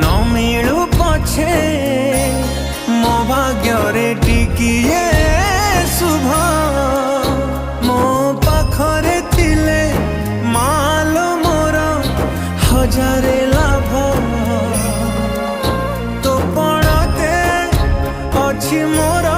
न मिलू पछे मो भाग्य टिकिए शुभ मो पाखरे थिले माल मोर हजारे लाभ तो पड़ते अच्छी मोर